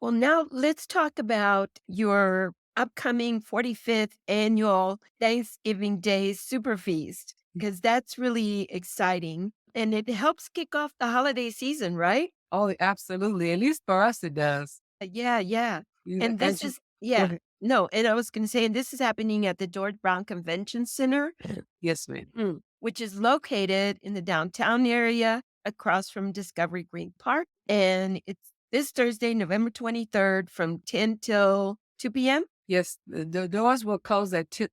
Well, now let's talk about your upcoming 45th annual Thanksgiving Day Super Feast, because that's really exciting and it helps kick off the holiday season, right? Oh, absolutely. At least for us, it does. Yeah, yeah. And this As you is, go yeah, ahead. no, and I was going to say, and this is happening at the George Brown Convention Center, Yes, ma'am. which is located in the downtown area across from Discovery Green Park. And it's this Thursday, November 23rd from 10 till 2 p.m. Yes, the doors will close at 2,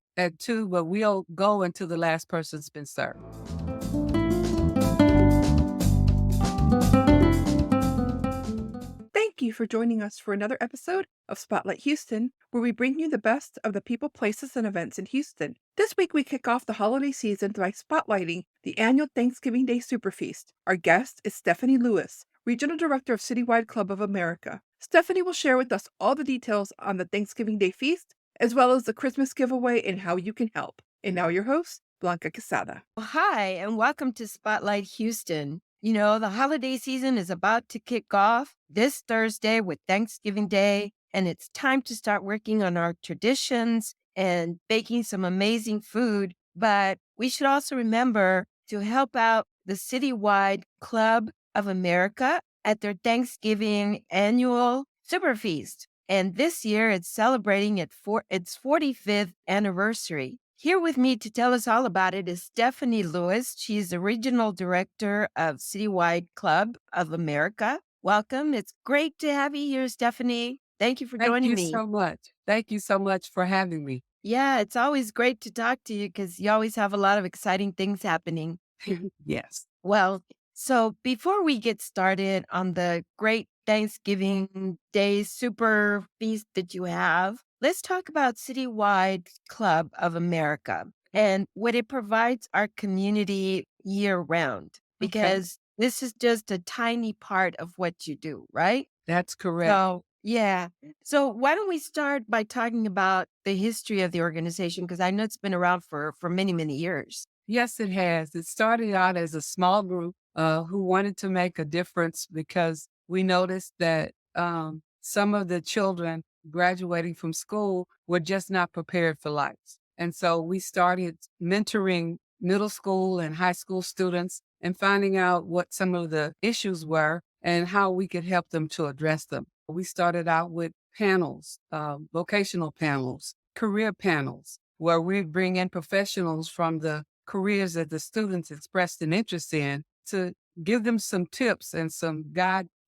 but we'll go until the last person's been served. Thank you for joining us for another episode of Spotlight Houston, where we bring you the best of the people, places, and events in Houston. This week, we kick off the holiday season by spotlighting the annual Thanksgiving Day Super Feast. Our guest is Stephanie Lewis, Regional Director of Citywide Club of America. Stephanie will share with us all the details on the Thanksgiving Day feast, as well as the Christmas giveaway and how you can help. And now, your host, Blanca Quezada. Well, hi, and welcome to Spotlight Houston. You know, the holiday season is about to kick off this Thursday with Thanksgiving Day, and it's time to start working on our traditions and baking some amazing food. But we should also remember to help out the Citywide Club of America at their Thanksgiving annual Super Feast. And this year it's celebrating its 45th anniversary. Here with me to tell us all about it is Stephanie Lewis. She's the regional director of Citywide Club of America. Welcome. It's great to have you here, Stephanie. Thank you for Thank joining you me. so much. Thank you so much for having me. Yeah, it's always great to talk to you because you always have a lot of exciting things happening. Yes. Well, so before we get started on the great Thanksgiving Day super feast that you have, let's talk about Citywide Club of America and what it provides our community year round, Okay. because this is just a tiny part of what you do, right? That's correct. So, yeah. So, why don't we start by talking about the history of the organization? Because I know it's been around for many, many years. Yes, it has. It started out as a small group who wanted to make a difference because we noticed that some of the children graduating from school were just not prepared for life. And so we started mentoring middle school and high school students and finding out what some of the issues were and how we could help them to address them. We started out with panels, vocational panels, career panels, where we bring in professionals from the careers that the students expressed an interest in to give them some tips and some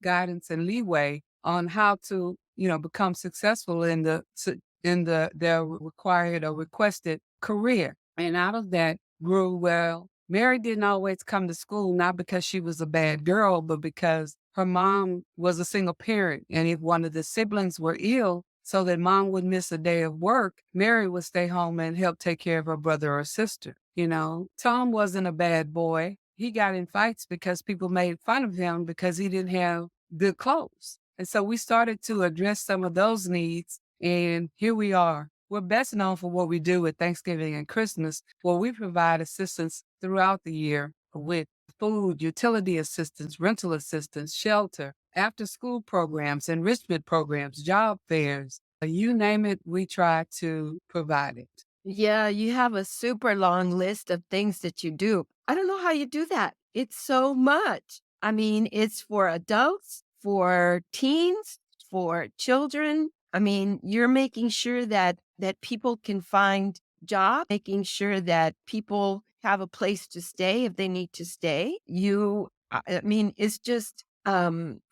guidance and leeway on how to, become successful in their required or requested career. And out of that grew, well, Mary didn't always come to school, not because she was a bad girl, but because her mom was a single parent. And if one of the siblings were ill, so that mom would miss a day of work, Mary would stay home and help take care of her brother or sister. Tom wasn't a bad boy. He got in fights because people made fun of him because he didn't have good clothes. And so we started to address some of those needs. And here we are. We're best known for what we do with Thanksgiving and Christmas, where we provide assistance throughout the year with food, utility assistance, rental assistance, shelter, after school programs, enrichment programs, job fairs. You name it, we try to provide it. Yeah, you have a super long list of things that you do. I don't know how you do that. It's so much. I mean, it's for adults, for teens, for children. I mean, you're making sure that people can find jobs, making sure that people have a place to stay if they need to stay. I mean, it's just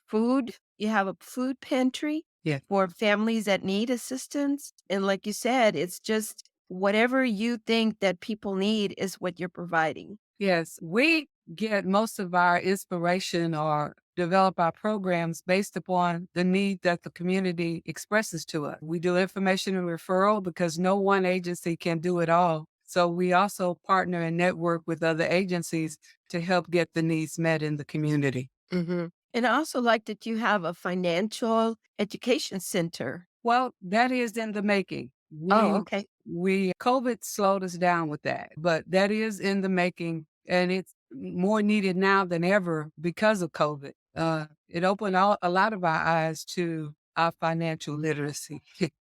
food. You have a food pantry Yeah. for families that need assistance. And like you said, it's just whatever you think that people need is what you're providing. Yes, we get most of our inspiration or develop our programs based upon the need that the community expresses to us. We do information and referral because no one agency can do it all. So we also partner and network with other agencies to help get the needs met in the community. And I also like that you have a financial education center. Well, that is in the making. Oh, We okay. we COVID slowed us down with that, but that is in the making, and it's more needed now than ever because of COVID. It opened a lot of our eyes to our financial literacy.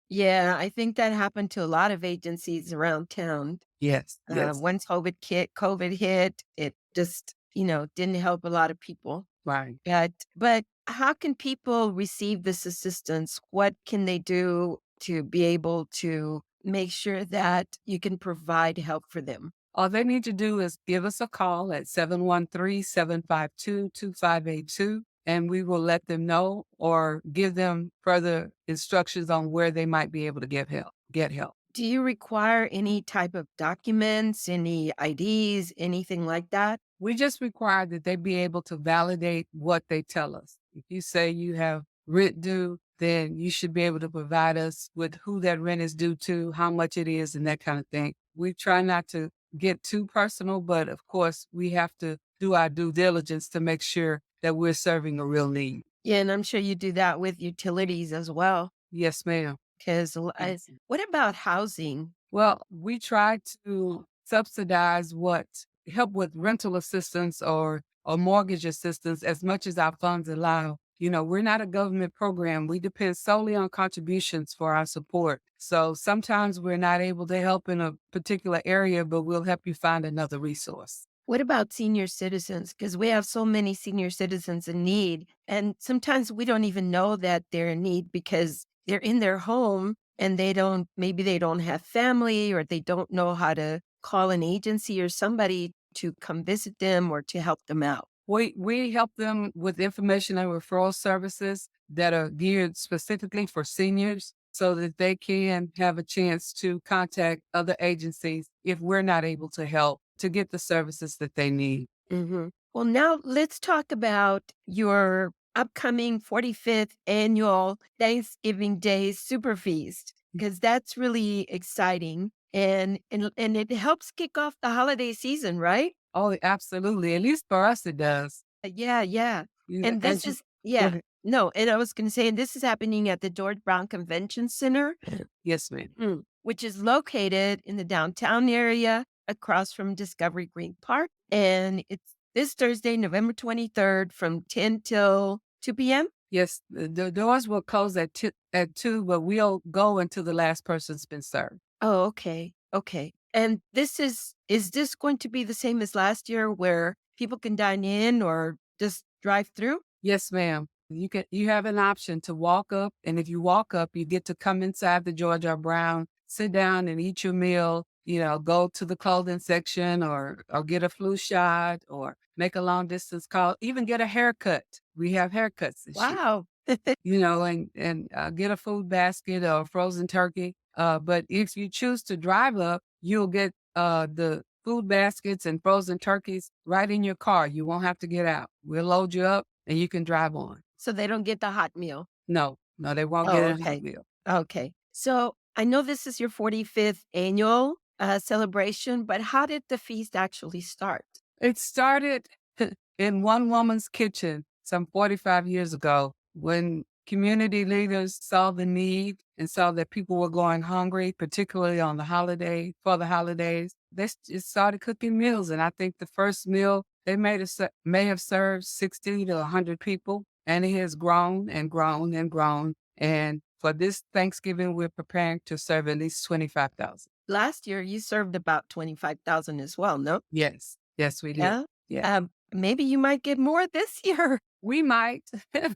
Yeah, I think that happened to a lot of agencies around town. Yes, yes, Once COVID hit, it just, didn't help a lot of people. right. But how can people receive this assistance? What can they do to be able to make sure that you can provide help for them? All they need to do is give us a call at 713-752-2582, and we will let them know or give them further instructions on where they might be able to get help. Do you require any type of documents, any IDs, anything like that? We just require that they be able to validate what they tell us. If you say you have rent due, then you should be able to provide us with who that rent is due to, how much it is, and that kind of thing. We try not to get too personal, but of course, we have to do our due diligence to make sure that we're serving a real need. Yeah, and I'm sure you do that with utilities as well. Yes, ma'am. Because Yes. what about housing? Well, we try to subsidize help with rental assistance or mortgage assistance as much as our funds allow. We're not a government program. We depend solely on contributions for our support. So sometimes we're not able to help in a particular area, but we'll help you find another resource. What about senior citizens? Because we have so many senior citizens in need. And sometimes we don't even know that they're in need because they're in their home and maybe they don't have family or they don't know how to call an agency or somebody to come visit them or to help them out. We help them with information and referral services that are geared specifically for seniors so that they can have a chance to contact other agencies if we're not able to help to get the services that they need. Well, now let's talk about your upcoming 45th annual Thanksgiving Day Super Feast, because that's really exciting and it helps kick off the holiday season, right? Oh, absolutely. At least for us, it does. Yeah, yeah. And this As you is go yeah. ahead. No, and I was going to say, and this is happening at the George Brown Convention Center, Yes, ma'am. which is located in the downtown area across from Discovery Green Park. And it's this Thursday, November 23rd from 10 till 2 p.m. Yes, the doors will close at 2, but we'll go until the last person's been served. Oh, okay. Okay. And is this going to be the same as last year where people can dine in or just drive through? Yes, ma'am. You have an option to walk up, and if you walk up, you get to come inside the George R. Brown, sit down and eat your meal, go to the clothing section or get a flu shot or make a long distance call, even get a haircut. We have haircuts this year. Wow. And get a food basket or frozen turkey. But if you choose to drive up, you'll get the food baskets and frozen turkeys right in your car. You won't have to get out. We'll load you up and you can drive on. So they don't get the hot meal. No, no, they won't Oh, get a hot okay. meal. Okay. So I know this is your 45th annual celebration, but how did the feast actually start? It started in one woman's kitchen some 45 years ago when community leaders saw the need and saw that people were going hungry, particularly on for the holidays. They just started cooking meals. And I think the first meal they may have served 60 to 100 people. And it has grown and grown and grown. And for this Thanksgiving, we're preparing to serve at least 25,000. Last year, you served about 25,000 as well, no? Yes. Yes, we did. Yeah. Yeah. Maybe you might get more this year. We might.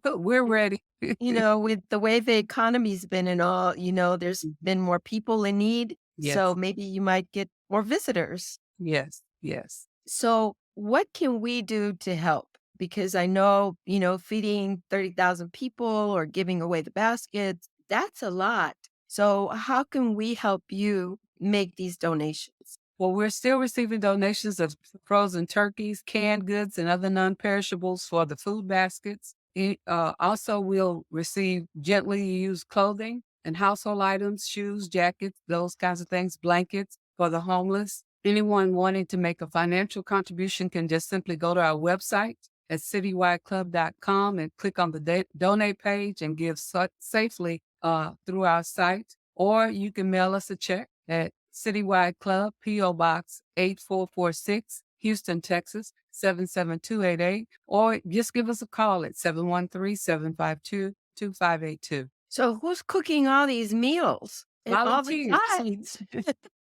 We're ready. With the way the economy's been and all, there's been more people in need. So Yes. maybe you might get more visitors. Yes. Yes. So what can we do to help? Because I know, feeding 30,000 people or giving away the baskets, that's a lot. So how can we help you make these donations? Well, we're still receiving donations of frozen turkeys, canned goods, and other non-perishables for the food baskets. Also, we'll receive gently used clothing and household items, shoes, jackets, those kinds of things, blankets for the homeless. Anyone wanting to make a financial contribution can just simply go to our website at citywideclub.com and click on the donate page and give safely through our site. Or you can mail us a check at Citywide Club, P.O. Box 8446, Houston, Texas 77288, or just give us a call at 713-752-2582. So who's cooking all these meals and all the Volunteers. sides?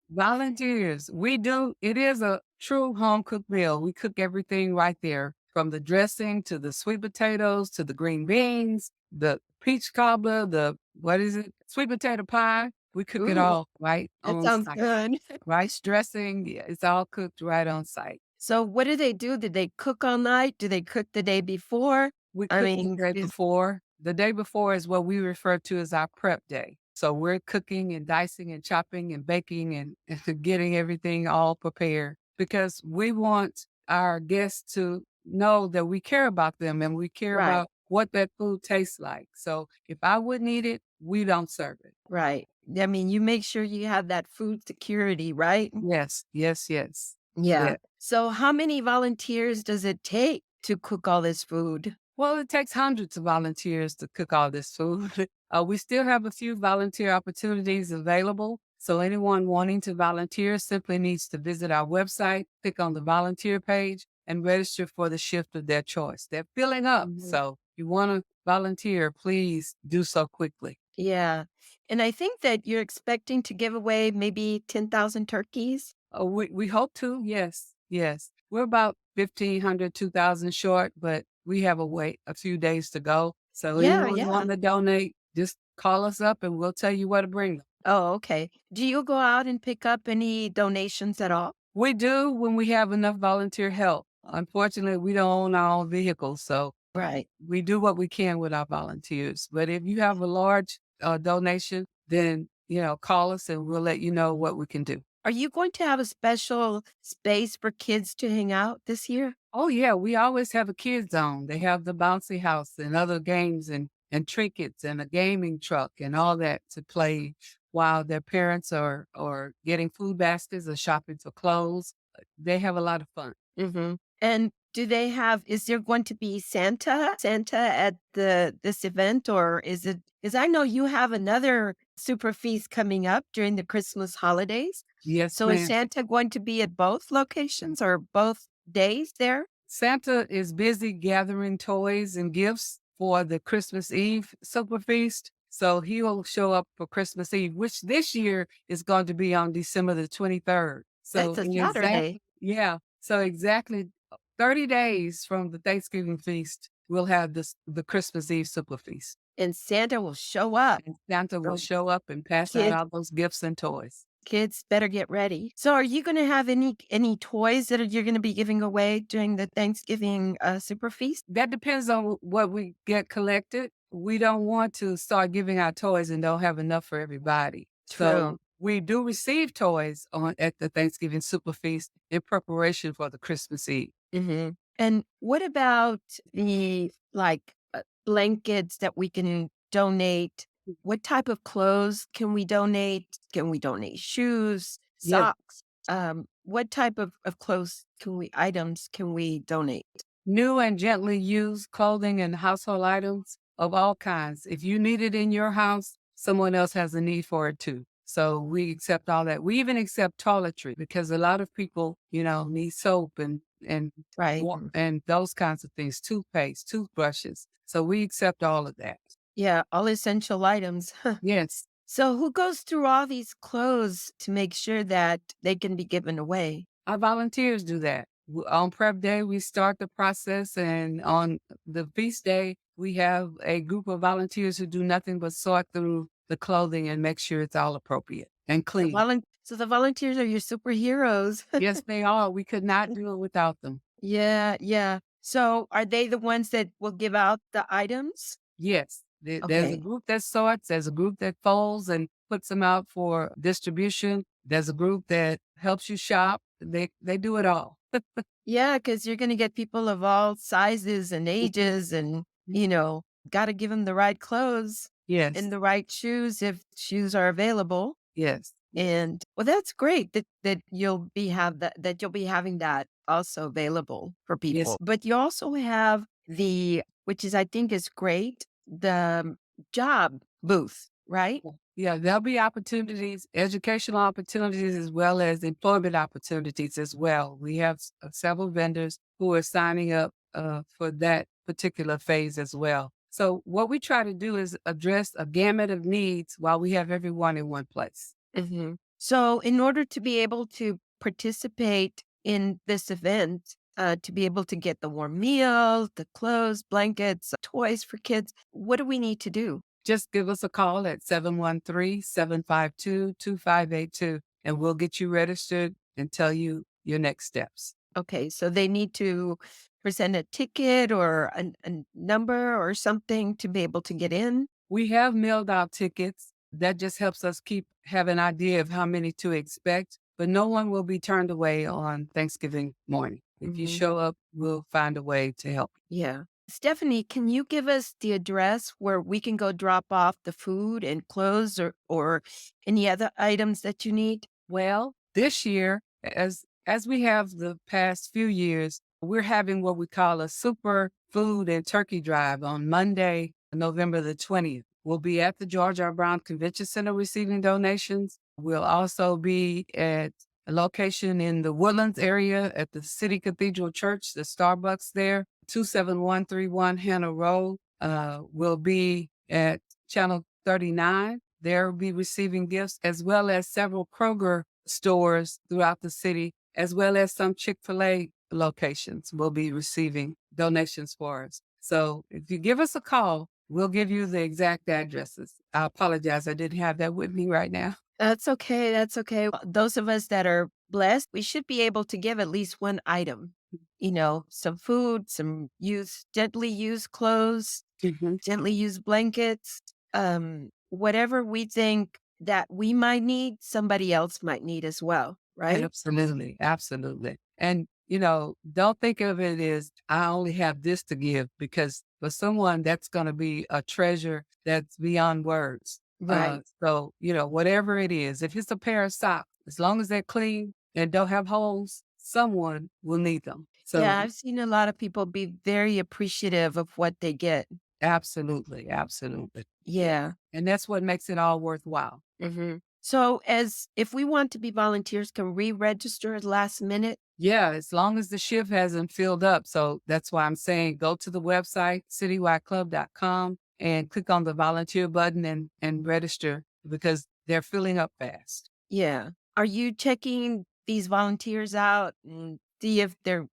Volunteers. We do. It is a true home cooked meal. We cook everything right there from the dressing to the sweet potatoes to the green beans, the peach cobbler, the what is it? Sweet potato pie. We cook it Ooh, all right that on sounds site. good. Rice dressing. Yeah, it's all cooked right on site. So what do they do? Did they cook all night? Do they cook the day before? We I cook the mean, day is before. The day before is what we refer to as our prep day. So we're cooking and dicing and chopping and baking and getting everything all prepared because we want our guests to know that we care about them and we care right, about what that food tastes like. So if I wouldn't eat it, we don't serve it. right. I mean, you make sure you have that food security, right? Yes, yes, yes. Yeah. Yeah. So how many volunteers does it take to cook all this food? Well, it takes hundreds of volunteers to cook all this food. We still have a few volunteer opportunities available. So anyone wanting to volunteer simply needs to visit our website, click on the volunteer page, and register for the shift of their choice. They're filling up. Mhm. So if you want to volunteer, please do so quickly. Yeah. And I think that you're expecting to give away maybe 10,000 turkeys. We hope to, yes, yes. We're about 1,500, 2,000 short, but we have a few days to go. So Yeah, anyone yeah. wanting to donate, just call us up and we'll tell you where to bring them. Oh, okay. Do you go out and pick up any donations at all? We do when we have enough volunteer help. Unfortunately, we don't own our own vehicles, so Right. we do what we can with our volunteers. But if you have a large donation, then call us and we'll let you know what we can do. Are you going to have a special space for kids to hang out this year? Oh yeah, we always have a kids zone. They have the bouncy house and other games and trinkets and a gaming truck and all that to play while their parents are getting food baskets or shopping for clothes. They have a lot of fun. Mhm. And do they have is there going to be Santa at this event, or is it? Because I know you have another super feast coming up during the Christmas holidays. Yes, So is ma'am. Santa going to be at both locations or both days there? Santa is busy gathering toys and gifts for the Christmas Eve super feast. So he'll show up for Christmas Eve, which this year is going to be on December the 23rd. So That's a Saturday. yeah. So exactly 30 days from the Thanksgiving feast, we'll have the Christmas Eve super feast. And Santa will show up. And Santa will So show up and pass out kids all those gifts and toys. kids better get ready. So are you gonna have any toys that you're gonna be giving away during the Thanksgiving, super feast? That depends on what we get collected. We don't want to start giving out toys and don't have enough for everybody. True. So we do receive toys on at the Thanksgiving Super Feast in preparation for the Christmas Eve. Mhm. And what about the, like, blankets that we can donate? What type of clothes can we donate? Can we donate shoes, Yes, socks? What type of clothes items can we donate? new and gently used clothing and household items of all kinds. If you need it in your house, someone else has a need for it too. So we accept all that. We even accept toiletry because a lot of people, need soap Right. and those kinds of things, toothpaste, toothbrushes. So we accept all of that. Yeah, all essential items. Yes. So who goes through all these clothes to make sure that they can be given away? Our volunteers do that. On prep day, we start the process, and on the feast day, we have a group of volunteers who do nothing but sort through the clothing and make sure it's all appropriate and clean. So the volunteers are your superheroes. Yes, they are. We could not do it without them. Yeah, yeah. So are they the ones that will give out the items? Yes, there's a Okay. group that sorts, there's a group that folds and puts them out for distribution. There's a group that helps you shop. They do it all. Yeah, because you're gonna get people of all sizes and ages and, gotta give them the right clothes Yes, and the right shoes if shoes are available. yes, And, well, that's great that you'll be having that also available for yes. people. But you also have which is I think is great, the job booth, right? Yeah, there'll be opportunities, educational opportunities, as well as employment opportunities as well. We have several vendors who are signing up for that particular phase as well. So what we try to do is address a gamut of needs while we have everyone in one place. So, in order to be able to participate in this event, to be able to get the warm meal, the clothes, blankets, toys for kids, what do we need to do? Just give us a call at 713-752-2582, and we'll get you registered and tell you your next steps. Okay, so they need to present a ticket or a number or something to be able to get in? We have mailed out tickets. That just helps us have an idea of how many to expect, but no one will be turned away on Thanksgiving morning. If you Mhm. show up, we'll find a way to help. Yeah. Stephanie, can you give us the address where we can go drop off the food and clothes or any other items that you need? Well, this year, as we have the past few years, we're having what we call a super food and turkey drive on Monday, November the 20th. We'll be at the George R. Brown Convention Center receiving donations. We'll also be at a location in the Woodlands area at the City Cathedral Church, the Starbucks there, 27131 Hannah Road. We'll be at Channel 39. They'll be receiving gifts, as well as several Kroger stores throughout the city, as well as some Chick-fil-A locations will be receiving donations for us. So if you give us a call, we'll give you the exact addresses. I apologize. I didn't have that with me right now. That's okay. That's okay. Those of us that are blessed, we should be able to give at least one item, some food, some gently used clothes, Mhm. gently used blankets, whatever we think that we might need, somebody else might need as well, right? Absolutely. Absolutely. And, don't think of it as I only have this to give, because for someone that's going to be a treasure that's beyond words. Right. Whatever it is, if it's a pair of socks, as long as they're clean and don't have holes, someone will need them. So Yeah, I've seen a lot of people be very appreciative of what they get. absolutely, absolutely. Yeah. And that's what makes it all worthwhile. So, as if we want to be volunteers, can we register at last minute? Yeah, as long as the shift hasn't filled up. So that's why I'm saying go to the website, citywideclub.com, and click on the volunteer button and register, because they're filling up fast. Yeah. Are you checking these volunteers out and see if they're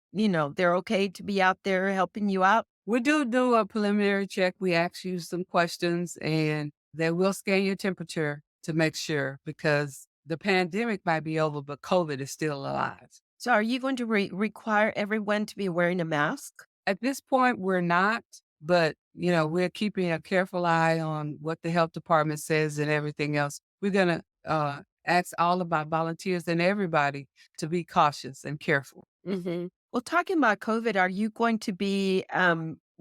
okay to be out there helping you out? We do a preliminary check. We ask you some questions, and they will scan your temperature to make sure, because the pandemic might be over, but COVID is still alive. So, are you going to require everyone to be wearing a mask? At this point, we're not, but we're keeping a careful eye on what the health department says and everything else. We're gonna ask all of our volunteers and everybody to be cautious and careful. Well, talking about COVID, are you going to be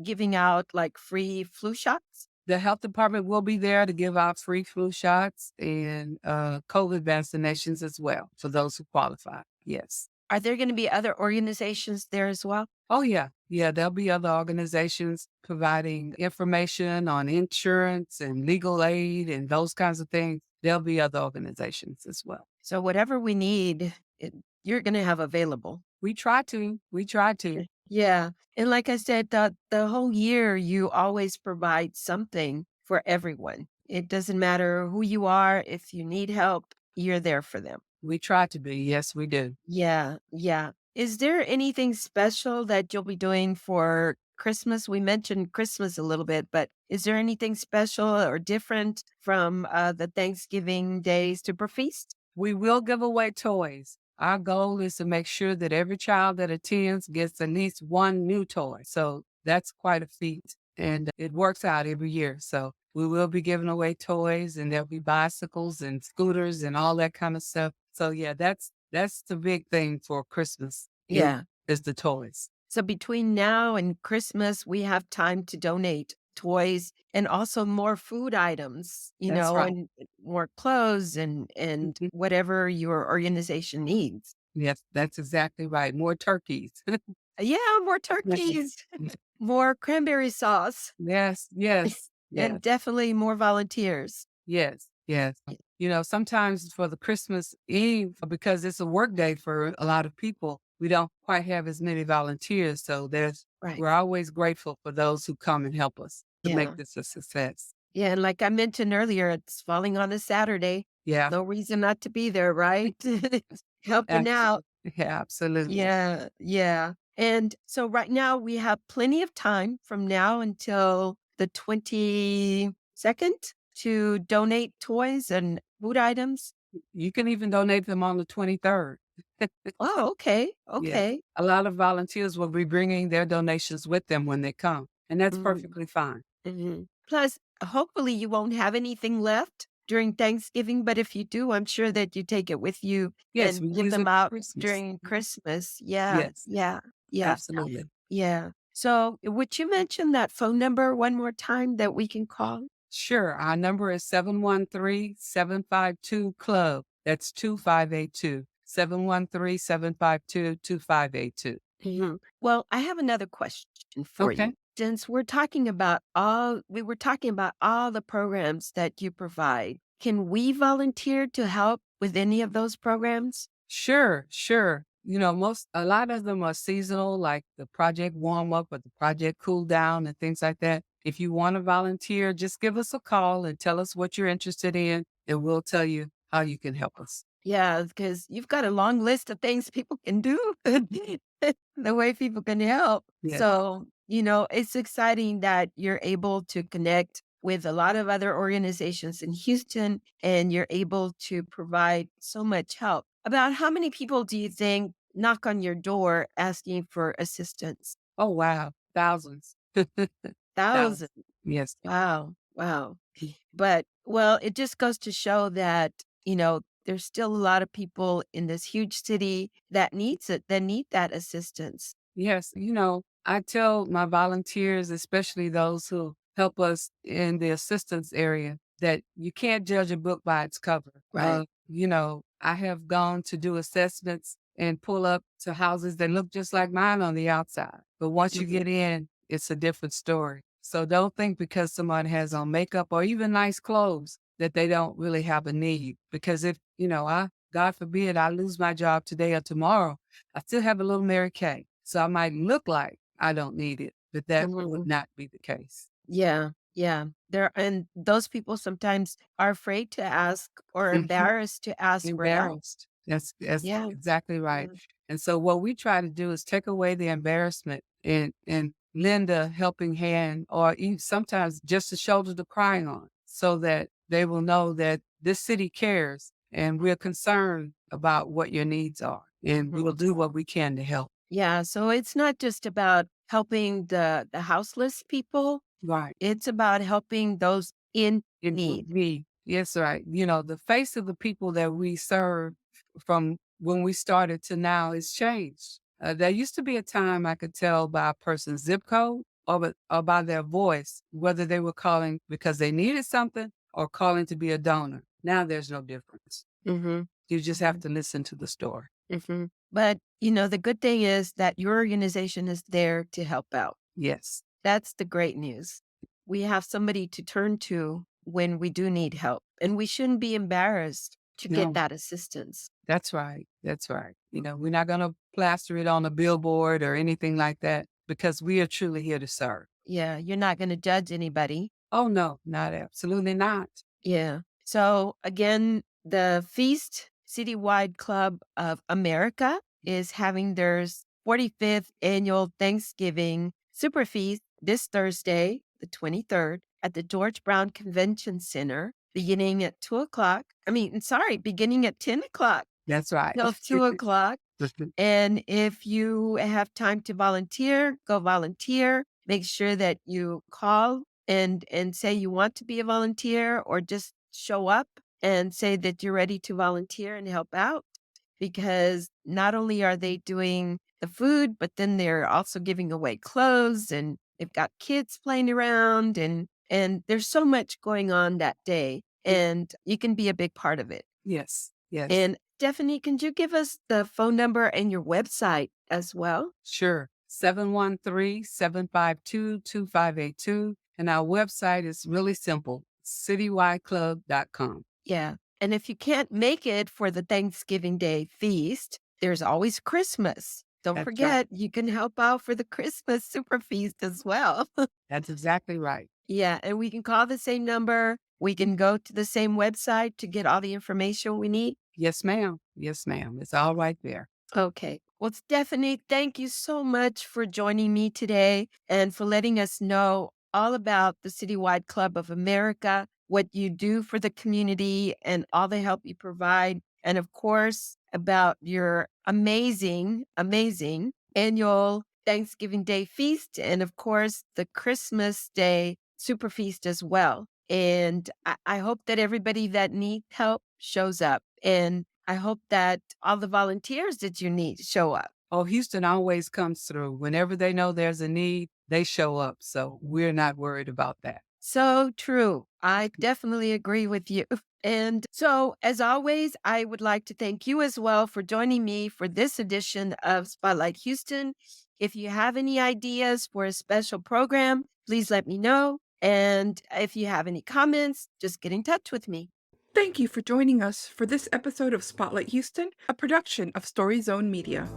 giving out like free flu shots? The health department will be there to give out free flu shots and COVID vaccinations as well for those who qualify. Yes. Are there going to be other organizations there as well? Oh, yeah. Yeah, there'll be other organizations providing information on insurance and legal aid and those kinds of things. There'll be other organizations as well. So, whatever we need, you're going to have available. We try to. We try to. Yeah. And like I said, the whole year, you always provide something for everyone. It doesn't matter who you are. If you need help, you're there for them. We try to be. Yes, we do. Yeah. Yeah. Is there anything special that you'll be doing for Christmas? We mentioned Christmas a little bit, but is there anything special or different from the Thanksgiving Day super feast? We will give away toys. Our goal is to make sure that every child that attends gets at least one new toy. So that's quite a feat. And it works out every year. So we will be giving away toys, and there'll be bicycles and scooters and all that kind of stuff. So yeah, that's the big thing for Christmas Yeah. is the toys. So between now and Christmas, we have time to donate toys and also more food items, That's right. and more clothes and Mhm. whatever your organization needs. Yes, that's exactly right. More turkeys. Yeah, more turkeys, more cranberry sauce, Yes, yes, yes. and definitely more volunteers. Yes, yes. Sometimes for the Christmas Eve, because it's a work day for a lot of people, we don't quite have as many volunteers. So Right. we're always grateful for those who come and help us. to make Yeah. this a success. Yeah, and like I mentioned earlier, it's falling on a Saturday. Yeah. No reason not to be there, right? Helping out. Absolutely. Yeah, absolutely. Yeah, yeah. And so right now we have plenty of time from now until the 22nd to donate toys and food items. You can even donate them on the 23rd. Oh, okay. Yeah. Okay. A lot of volunteers will be bringing their donations with them when they come, and that's Mhm, perfectly fine. mhm. Plus, hopefully you won't have anything left during Thanksgiving, but if you do, I'm sure that you take it with you Yes, and we give use them it for out Christmas. during Christmas. Yeah, Yes, yeah, yeah, absolutely. yeah. So, would you mention that phone number one more time that we can call? Sure. Our number is 713-752-CLUB. That's 2582. 713-752-2582. Well, I have another question for Okay. you. Since we were talking about all the programs that you provide, can we volunteer to help with any of those programs? Sure, sure. A lot of them are seasonal, like the project warm up or the project cool down and things like that. If you want to volunteer, just give us a call and tell us what you're interested in, and we'll tell you how you can help us. Yeah, because you've got a long list of things people can do, the way people can help. Yes. So, it's exciting that you're able to connect with a lot of other organizations in Houston and you're able to provide so much help. About how many people do you think knock on your door asking for assistance? Oh, wow. Thousands. Thousands. Thousands. Yes. Wow. Wow. But, well, it just goes to show that, there's still a lot of people in this huge city that need that assistance. Yes, I tell my volunteers, especially those who help us in the assistance area, that you can't judge a book by its cover. Right. I have gone to do assessments and pull up to houses that look just like mine on the outside. But once you Mhm, get in, it's a different story. So don't think because someone has on makeup or even nice clothes that they don't really have a need. Because if, God forbid, I lose my job today or tomorrow, I still have a little Mary Kay. So I might look like I don't need it, but that would mhm. not be the case. Yeah, yeah. And those people sometimes are afraid to ask or Mhm. embarrassed to ask for help. Embarrassed. That's Yeah, exactly right. yeah. And so what we try to do is take away the embarrassment and lend a helping hand or sometimes just a shoulder to cry on so that they will know that this city cares and we're concerned about what your needs are and we Mhm. will do what we can to help. Yeah, so it's not just about helping the houseless people, Right. it's about helping those in In need. me. Yes, right. The face of the people that we serve from when we started to now has changed. There used to be a time I could tell by a person's zip code or by their voice whether they were calling because they needed something or calling to be a donor. Now there's no difference. Mhm. You just have Mhm. to listen to the story. But, the good thing is that your organization is there to help out. Yes. That's the great news. We have somebody to turn to when we do need help, and we shouldn't be embarrassed to get No, that assistance. that's right. That's right. We're not going to plaster it on a billboard or anything like that because we are truly here to serve. Yeah, you're not gonna judge anybody. Oh, no, not absolutely not. Yeah. So, again, the Feast Citywide Club of America is having their 45th annual Thanksgiving Super Feast this Thursday, the 23rd, at the George Brown Convention Center, beginning at 2 o'clock. Beginning at 10 o'clock That's right. till 2 o'clock. And if you have time to volunteer, go volunteer. Make sure that you call and say you want to be a volunteer or just show up and say that you're ready to volunteer and help out because not only are they doing the food, but then they're also giving away clothes and they've got kids playing around and there's so much going on that day and you can be a big part of it. Yes, yes, And Stephanie, can you give us the phone number and your website as well? sure. 713-752-2582. And our website is really simple, citywideclub.com. Yeah. And if you can't make it for the Thanksgiving Day feast, there's always Christmas. Don't That's right. forget, you can help out for the Christmas super feast as well. That's exactly right. Yeah, and we can call the same number. We can go to the same website to get all the information we need. Yes, ma'am. Yes, ma'am. It's all right there. Okay. Well, Stephanie, thank you so much for joining me today and for letting us know all about the Citywide Club of America, what you do for the community, and all the help you provide. And of course, about your amazing annual Thanksgiving Day feast. And of course, the Christmas Day super feast as well. And I hope that everybody that needs help shows up. And I hope that all the volunteers that you need show up. Oh, Houston always comes through. Whenever they know there's a need, they show up. So we're not worried about that. So true. I definitely agree with you. And so, as always, I would like to thank you as well for joining me for this edition of Spotlight Houston. If you have any ideas for a special program, please let me know. And if you have any comments, just get in touch with me. Thank you for joining us for this episode of Spotlight Houston, a production of Story Zone Media.